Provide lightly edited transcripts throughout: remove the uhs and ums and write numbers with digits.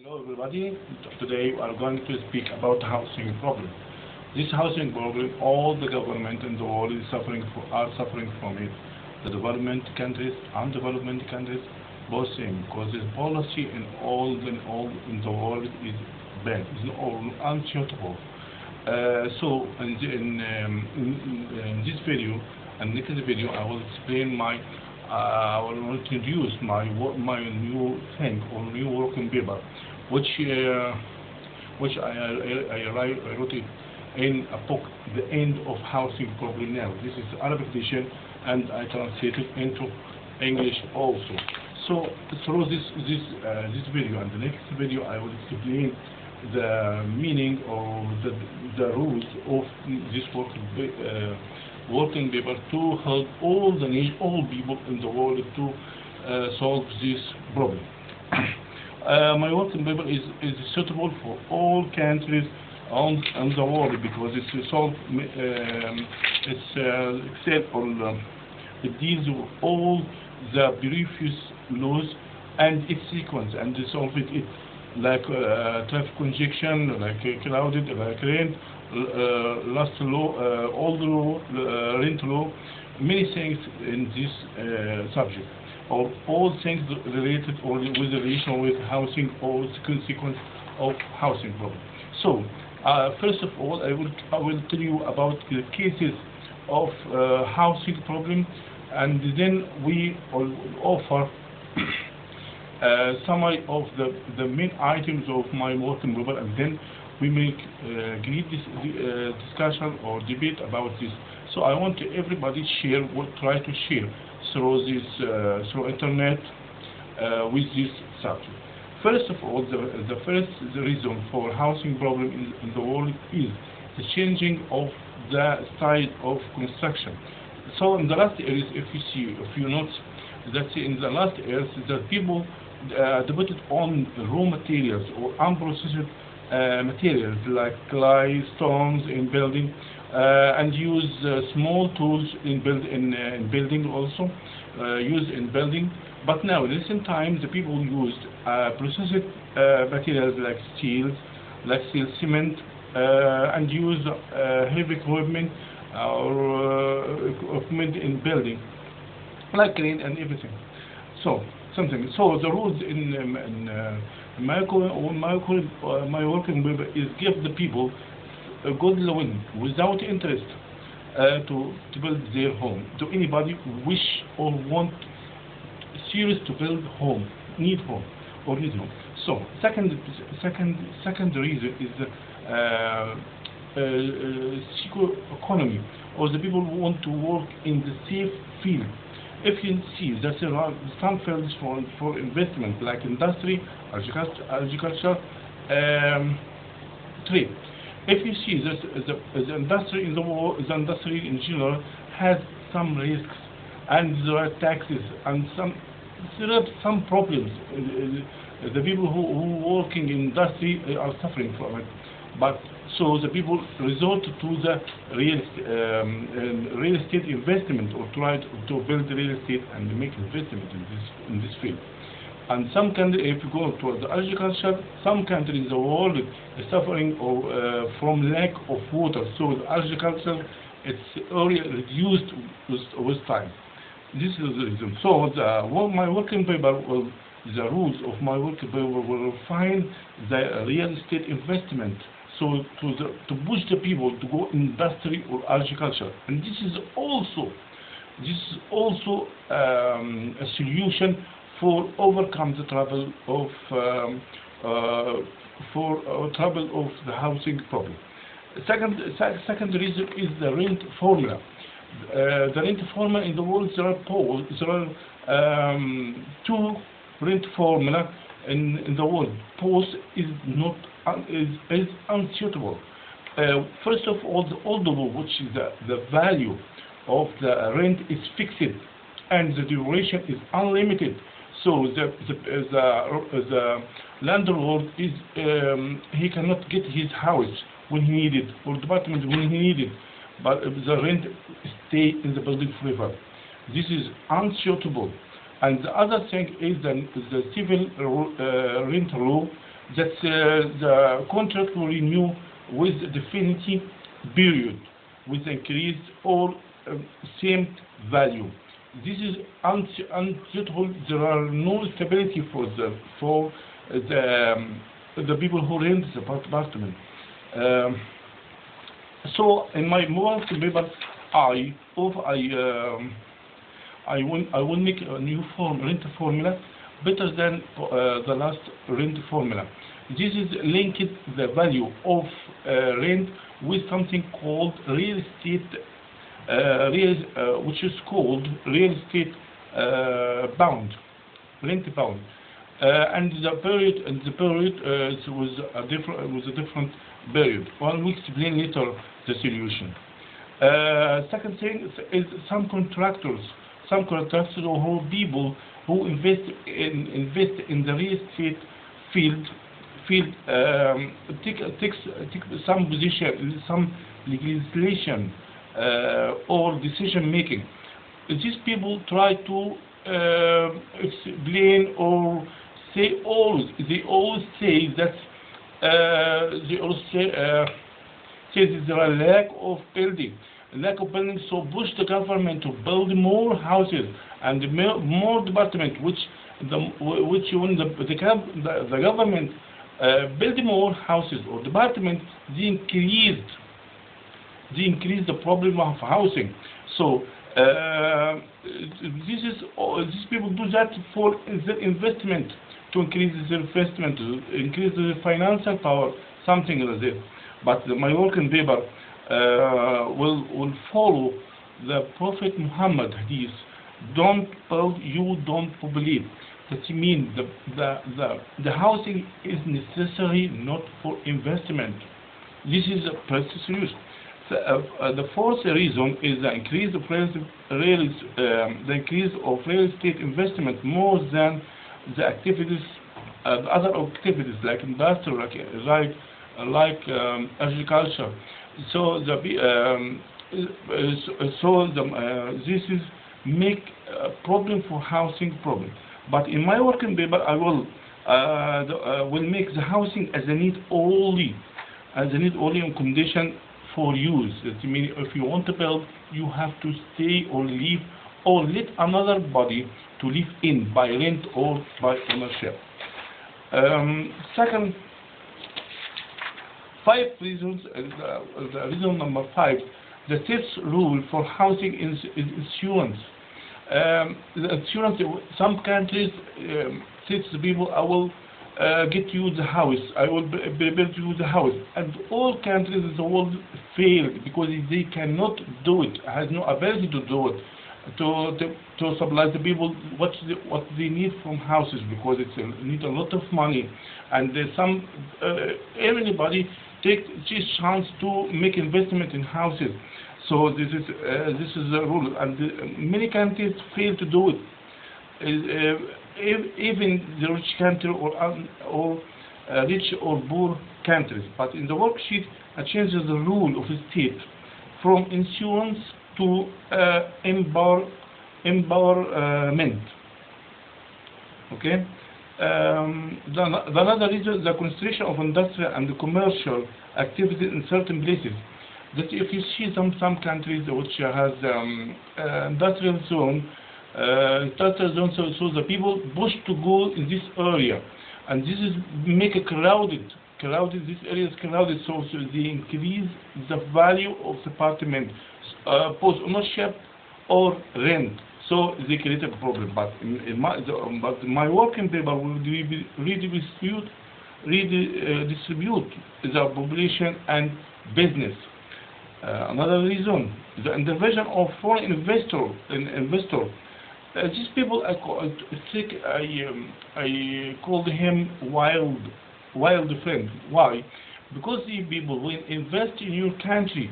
Hello everybody. Today we are going to speak about housing problem. This housing problem, all the government in the world are suffering from it. The development countries and development countries both same because the policy in all in the world is bad, is all unsuitable. In this video and next video, I will explain I will introduce my new thing or new working paper, which I wrote it in a book, The End of Housing Problem Now. This is the Arabic edition, and I translated into English also. So through this video and the next video, I will explain the meaning or the rules of this working paper to help all people in the world to solve this problem. My working paper is suitable for all countries on the world because it deals with all the previous laws and its sequence, and it solves it like traffic congestion, like crowded, like rain, last law, old law, rent law, many things in this subject, or all things related or with the relation with housing or the consequence of housing problem. So, first of all, I will tell you about the cases of housing problem, and then we will offer summary of the main items of my working paper, and then we make great discussion or debate about this. So I want everybody try to share through this through internet with this subject. First of all, the reason for housing problem in the world is the changing of the style of construction. So in the last years, if you notice that in the last years, the people devoted on raw materials or unprocessed materials like clay, stones in building, and use small tools in building also, used in building. But now, in recent times, the people used processed materials like steel, cement, and use heavy equipment or equipment in building, like crane and everything. So the rules in my working paper is give the people a good loan without interest to build their home. To anybody wish or want serious to build home, need home. So second reason is the secure economy, or the people who want to work in the safe field. If you see that there are some fields for investment like industry, agriculture, trade. If you see that the industry in the world, the industry in general has some risks, and there are taxes, and there are some problems. The people who working in industry are suffering from it. But so the people resort to the real estate investment, or try to build real estate and make investment in this field. And some countries, if you go to the agriculture, some countries in the world is suffering from lack of water. So the agriculture it's already reduced with time. This is the reason. So my working paper the rules of my working paper will find the real estate investment. So to push the people to go industry or agriculture, and this is also a solution for overcome the trouble of the housing problem. Second reason is the rent formula. The rent formula in the world, there are two rent formula in the world. Both is unsuitable. First of all, the old law, which is the value of the rent is fixed and the duration is unlimited. So the landlord is he cannot get his house when he needed, or department when he needed, but the rent stay in the building forever. This is unsuitable. And the other thing is the civil rent law, that the contract will renew with definite period, with increased or same value. This is unsuitable. There are no stability for the people who rent the apartment. Um, so in my working paper, I of I will make a new rent formula better than the last rent formula. This is linked the value of rent with something called real estate, which is called real estate bound, rent bound. And the period was a different period. One will explain later the solution. Second thing is some contractors or people who invest in the real estate field take some position, some legislation or decision making. These people try to explain or they always say that they always say that there are lack of building, so push the government to build more houses and more departments, which when the government build more houses or departments, they increase the problem of housing. So these people do that for the investment, to increase the investment, to increase the financial power, something like this. But my working paper will follow the Prophet Muhammad hadith. Don't build, you don't populate. That means the housing is necessary, not for investment. This is a precious use. The fourth reason is the increase of real estate investment more than the activities, the other activities like industry, like agriculture. So this is make a problem for housing problem. But in my working paper, I will make the housing as a need only, on condition for use. That means if you want to build, you have to stay or leave or let another body to live in by rent or by ownership. Second, five reasons. The reason number 5, the fifth rule for housing is insurance. The insurance. Some countries say to the people, "I will get you the house. I will build you the house." And all countries in the world fail because they cannot do it. Has no ability to do it. To supply the people what they need from houses, because it need a lot of money, and everybody take this chance to make investment in houses. So this is the rule, and many countries fail to do it. Even the rich country or rich or poor countries. But in the worksheet, I changes the rule of the state from insurance to empowerment. Okay. The another reason, the concentration of industrial and commercial activities in certain places. That if you see some countries which has industrial zone, so the people push to go in this area, and this is make a crowded. This area is crowded, so they increase the value of the apartment, both ownership or rent. So they create a problem. But my working paper will redistribute the population and business. Another reason, the intervention of foreign investor. These people, I called him wild friend. Why? Because these people, when invest in your country,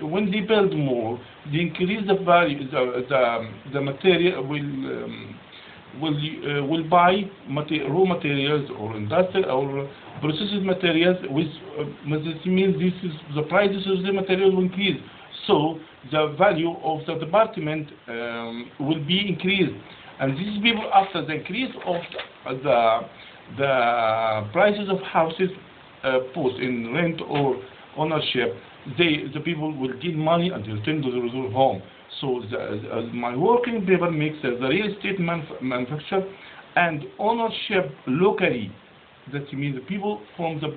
when they build more, they increase the value. The material will buy raw materials or industrial or processed materials, which means the prices of the material will increase. So the value of the department will be increased, And these people, after the increase of the prices of houses, both in rent or ownership, the people will get money and return to their home. So my working paper makes the real estate manufacture and ownership locally. That means the people from the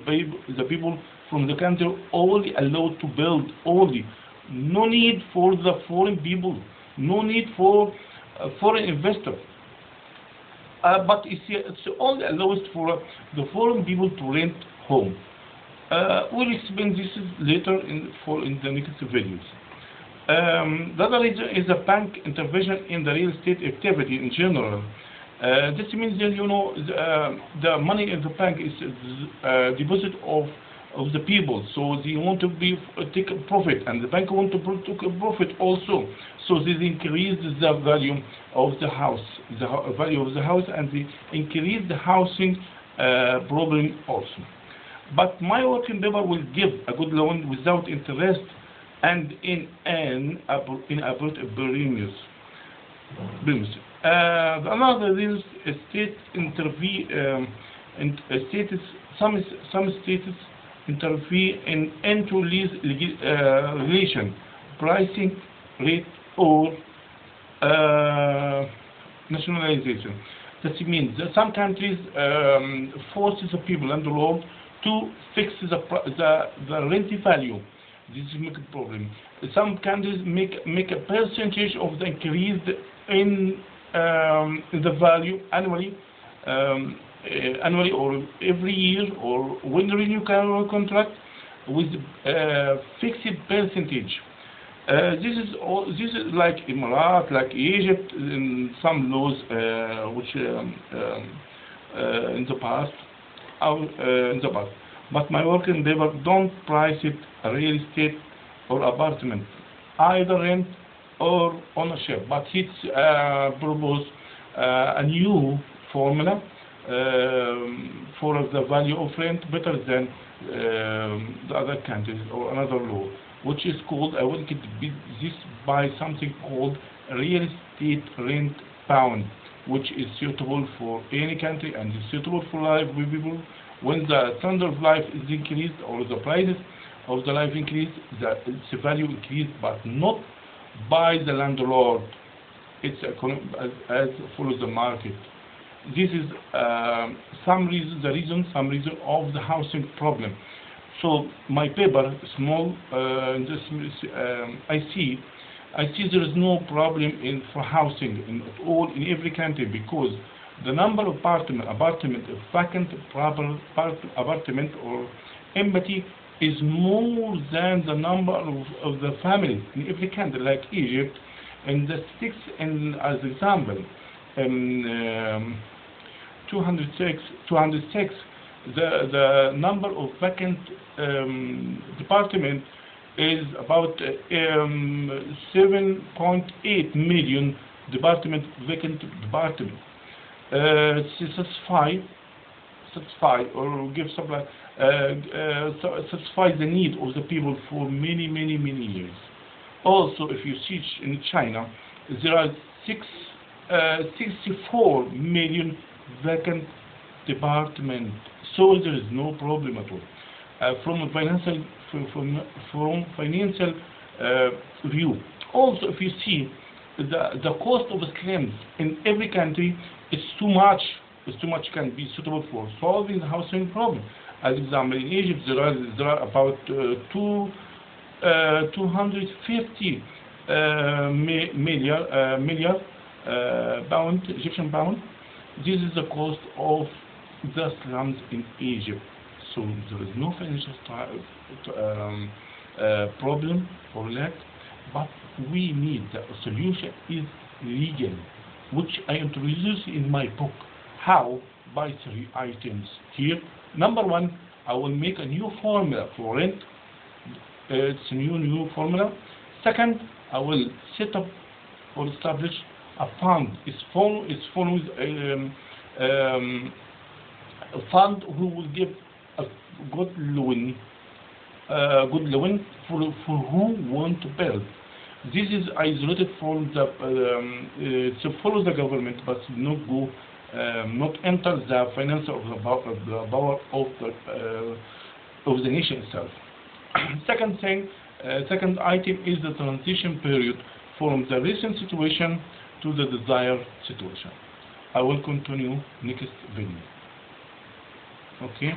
people from the country only allowed to build only. No need for the foreign people. No need for foreign investor. But it's only allowed for the foreign people to rent home. We'll explain this later in the next videos. The other reason is the bank intervention in the real estate activity in general. This means that the money in the bank is deposit of the people, so they want to take a profit, and the bank want to take a profit also. So this increases the value of the house, value of the house, and they increase the housing problem also. But my working paper will give a good loan without interest and in abrupt premiums. Another reason is some states intervene into lease relation, pricing, rate, or nationalization. That means that some countries forces the people and the law to fix the rent value. This is make a problem. Some countries make a percentage of the increase in the value annually, or every year, or when renew contract with fixed percentage. This is like Emirat, like Egypt, in some laws which in the past. But my working paper don't price it a real estate or apartment, either rent or ownership. But it's propose a new formula for the value of rent better than the other countries or another law, which is called, I will get this by something called real estate rent bound, which is suitable for any country and is suitable for life with people. When the standard of life is increased or the prices of the life increase, the value increased, but not by the landlord. It's as follows the market. This is some reason of the housing problem. So my paper, small, I see there is no problem for housing in every country, because the number of apartment, vacant apartment or empty is more than the number of the families in every country, like Egypt. And the six, and as example, 206, the number of vacant department is about 7.8 million vacant department. Satisfy or give supply, satisfy the need of the people for many years. Also, if you see in China, there are 64 million vacant department. So there is no problem at all from a financial view. Also, if you see the cost of claims in every country is too much. Can be suitable for solving the housing problem. As example, in Egypt there are about 250 million pound, Egyptian pound. This is the cost of the slums in Egypt. So there is no financial problem for that, but we need the solution is legal, which I introduce in my book. How? By 3 items here. Number 1, I will make a new formula for rent. It's a new formula. Second, I will set up or establish a fund. It's following a fund who will give a good loan for who want to build. This is isolated from the to follow the government, but not go, not enter the finance of the power of the nation itself. Second thing, second item is the transition period from the recent situation to the desired situation. I will continue next video. Okay.